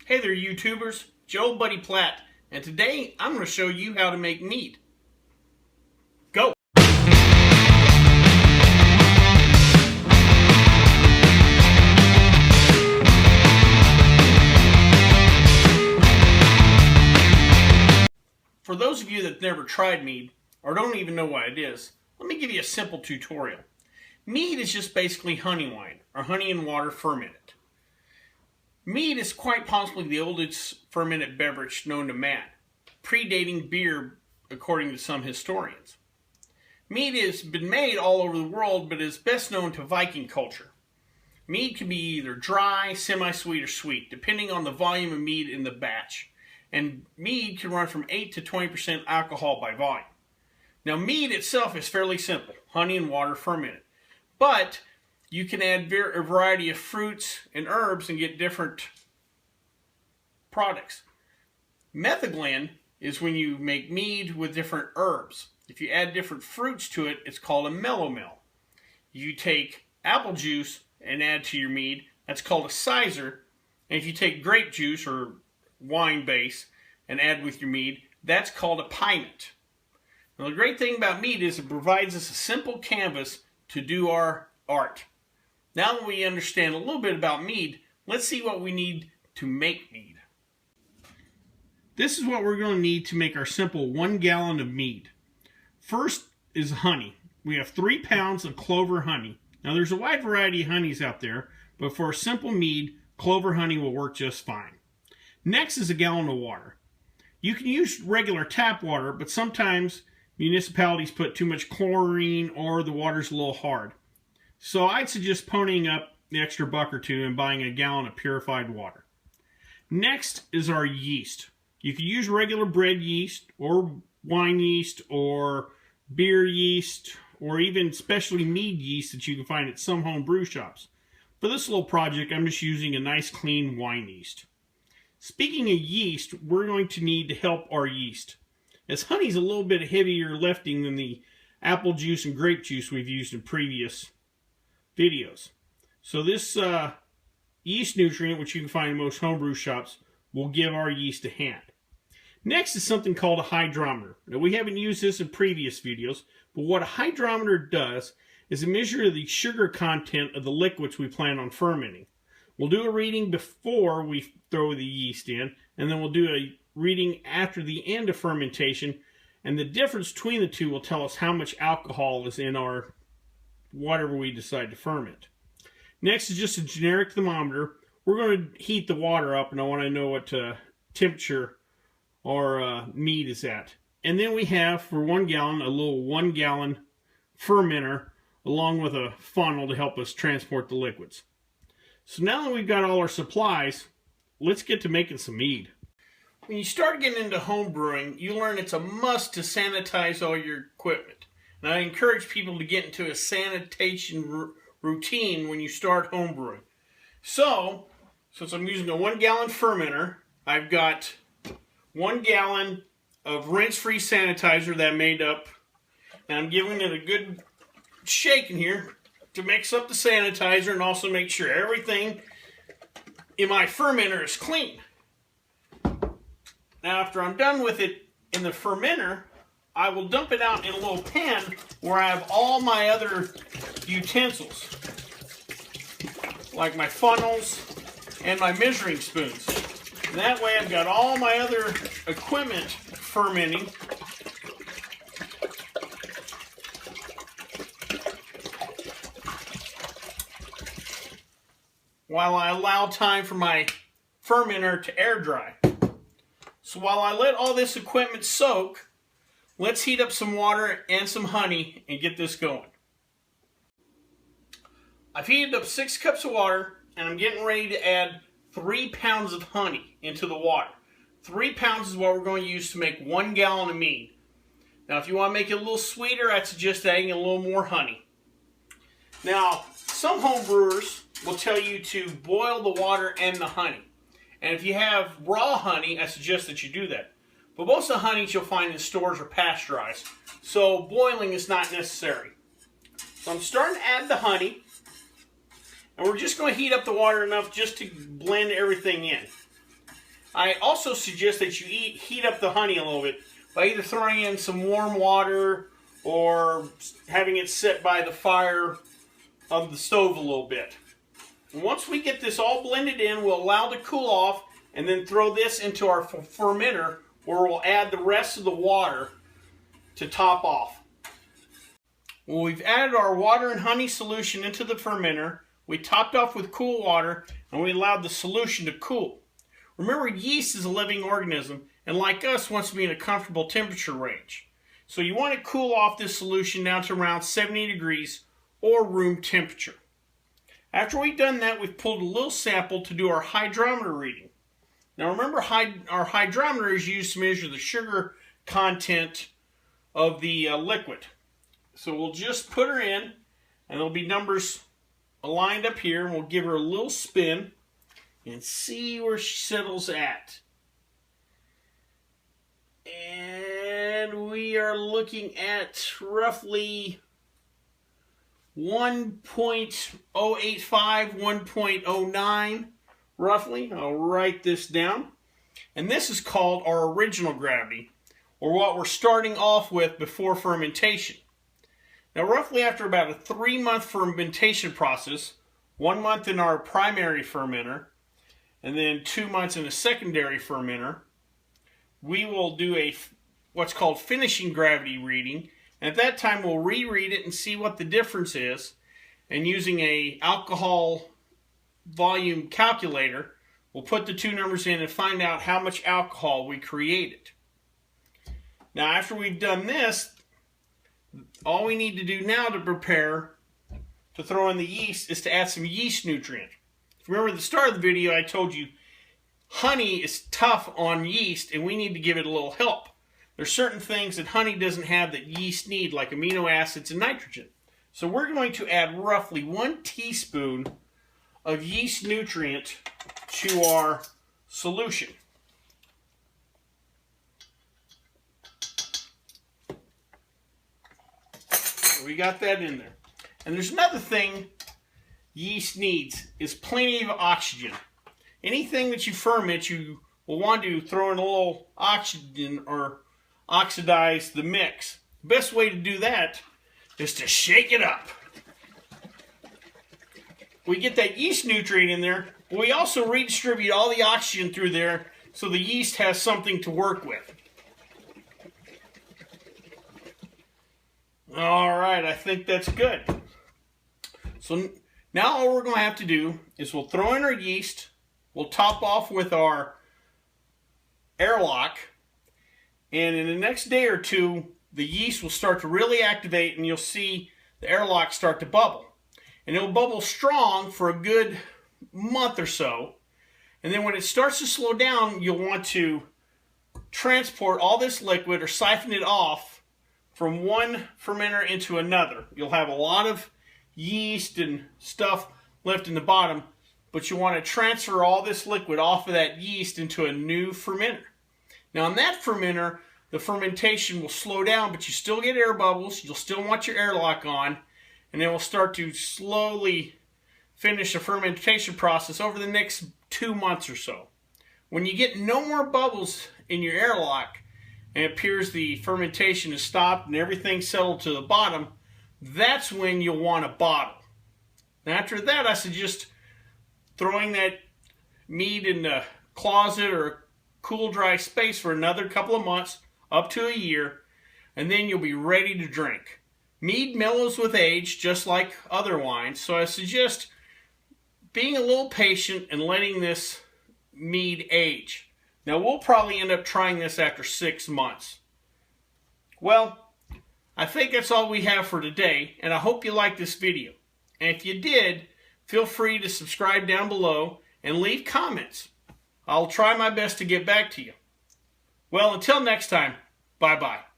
Hey there YouTubers, Joe Buddy Platt, and today I'm going to show you how to make mead. Go! For those of you that never tried mead, or don't even know what it is, let me give you a simple tutorial. Mead is just basically honey wine, or honey and water fermented. Mead is quite possibly the oldest fermented beverage known to man, predating beer according to some historians. Mead has been made all over the world, but is best known to Viking culture. Mead can be either dry, semi-sweet, or sweet, depending on the volume of mead in the batch. And mead can run from 8 to 20% alcohol by volume. Now mead itself is fairly simple, honey and water fermented. But you can add a variety of fruits and herbs and get different products. Metheglin is when you make mead with different herbs. If you add different fruits to it, it's called a melomel. You take apple juice and add to your mead, that's called a sizer. And if you take grape juice or wine base and add with your mead, that's called a piment. Now the great thing about mead is it provides us a simple canvas to do our art. Now that we understand a little bit about mead, let's see what we need to make mead. This is what we're going to need to make our simple 1 gallon of mead. First is honey. We have 3 pounds of clover honey. Now there's a wide variety of honeys out there, but for a simple mead, clover honey will work just fine. Next is a gallon of water. You can use regular tap water, but sometimes municipalities put too much chlorine or the water's a little hard. So I'd suggest ponying up the extra buck or two and buying a gallon of purified water. Next is our yeast. You can use regular bread yeast or wine yeast or beer yeast or even specialty mead yeast that you can find at some home brew shops. For this little project, I'm just using a nice clean wine yeast. Speaking of yeast, we're going to need to help our yeast, as honey's a little bit heavier lifting than the apple juice and grape juice we've used in previous videos. So this yeast nutrient, which you can find in most homebrew shops, will give our yeast a hand. Next is something called a hydrometer. Now we haven't used this in previous videos, but what a hydrometer does is a measure of the sugar content of the liquids we plan on fermenting. We'll do a reading before we throw the yeast in, and then we'll do a reading after the end of fermentation, and the difference between the two will tell us how much alcohol is in our whatever we decide to ferment. Next is just a generic thermometer. We're going to heat the water up, and I want to know what temperature our mead is at. And then we have, for 1 gallon, a little 1 gallon fermenter along with a funnel to help us transport the liquids. So now that we've got all our supplies, let's get to making some mead. When you start getting into home brewing, you learn it's a must to sanitize all your equipment. And I encourage people to get into a sanitation routine when you start home brewing. So, since I'm using a 1 gallon fermenter, I've got 1 gallon of rinse-free sanitizer that I made up. And I'm giving it a good shake in here to mix up the sanitizer and also make sure everything in my fermenter is clean. Now after I'm done with it in the fermenter, I will dump it out in a little pan where I have all my other utensils, like my funnels and my measuring spoons. And that way I've got all my other equipment fermenting. While I allow time for my fermenter to air dry. So while I let all this equipment soak, let's heat up some water and some honey and get this going. I've heated up 6 cups of water and I'm getting ready to add 3 pounds of honey into the water. 3 pounds is what we're going to use to make 1 gallon of mead. Now if you want to make it a little sweeter, I'd suggest adding a little more honey. Now some home brewers will tell you to boil the water and the honey. And if you have raw honey, I suggest that you do that. But most of the honeys you'll find in stores are pasteurized, so boiling is not necessary. So I'm starting to add the honey, and we're just going to heat up the water enough just to blend everything in. I also suggest that you heat up the honey a little bit by either throwing in some warm water or having it sit by the fire of the stove a little bit. And once we get this all blended in, we'll allow it to cool off and then throw this into our fermenter where we'll add the rest of the water to top off. Well, we've added our water and honey solution into the fermenter. We topped off with cool water and we allowed the solution to cool. Remember, yeast is a living organism and like us wants to be in a comfortable temperature range. So you want to cool off this solution down to around 70 degrees or room temperature. After we've done that, we've pulled a little sample to do our hydrometer reading. Now remember, our hydrometer is used to measure the sugar content of the liquid. So we'll just put her in and there'll be numbers aligned up here, and we'll give her a little spin and see where she settles at. And we are looking at roughly 1.085, 1.09, roughly. I'll write this down. And this is called our original gravity, or what we're starting off with before fermentation. Now, roughly after about a 3-month fermentation process, 1 month in our primary fermenter, and then 2 months in a secondary fermenter, we will do what's called finishing gravity reading. And at that time, we'll reread it and see what the difference is. And using a alcohol volume calculator, we'll put the two numbers in and find out how much alcohol we created. Now, after we've done this, all we need to do now to prepare to throw in the yeast is to add some yeast nutrient. If you remember at the start of the video, I told you honey is tough on yeast and we need to give it a little help. There's certain things that honey doesn't have that yeast need, like amino acids and nitrogen. So we're going to add roughly 1 teaspoon of yeast nutrient to our solution. We got that in there. And there's another thing yeast needs is plenty of oxygen. Anything that you ferment, you will want to throw in a little oxygen or oxidize the mix. The best way to do that is to shake it up. We get that yeast nutrient in there, but we also redistribute all the oxygen through there so the yeast has something to work with. Alright, I think that's good. So now all we're going to have to do is we'll throw in our yeast, we'll top off with our airlock, and in the next day or two, the yeast will start to really activate and you'll see the airlock start to bubble. And it'll bubble strong for a good month or so. And then when it starts to slow down, you'll want to transport all this liquid or siphon it off from one fermenter into another. You'll have a lot of yeast and stuff left in the bottom, but you want to transfer all this liquid off of that yeast into a new fermenter. Now in that fermenter, the fermentation will slow down, but you still get air bubbles, you'll still want your airlock on, and it will start to slowly finish the fermentation process over the next 2 months or so. When you get no more bubbles in your airlock, and it appears the fermentation has stopped and everything's settled to the bottom, that's when you'll want a bottle. Now after that, I suggest throwing that mead in the closet or a cool, dry space for another couple of months, up to a year, and then you'll be ready to drink. Mead mellows with age, just like other wines, so I suggest being a little patient and letting this mead age. Now, we'll probably end up trying this after 6 months. Well, I think that's all we have for today, and I hope you liked this video. And if you did, feel free to subscribe down below and leave comments. I'll try my best to get back to you. Well, until next time, bye-bye.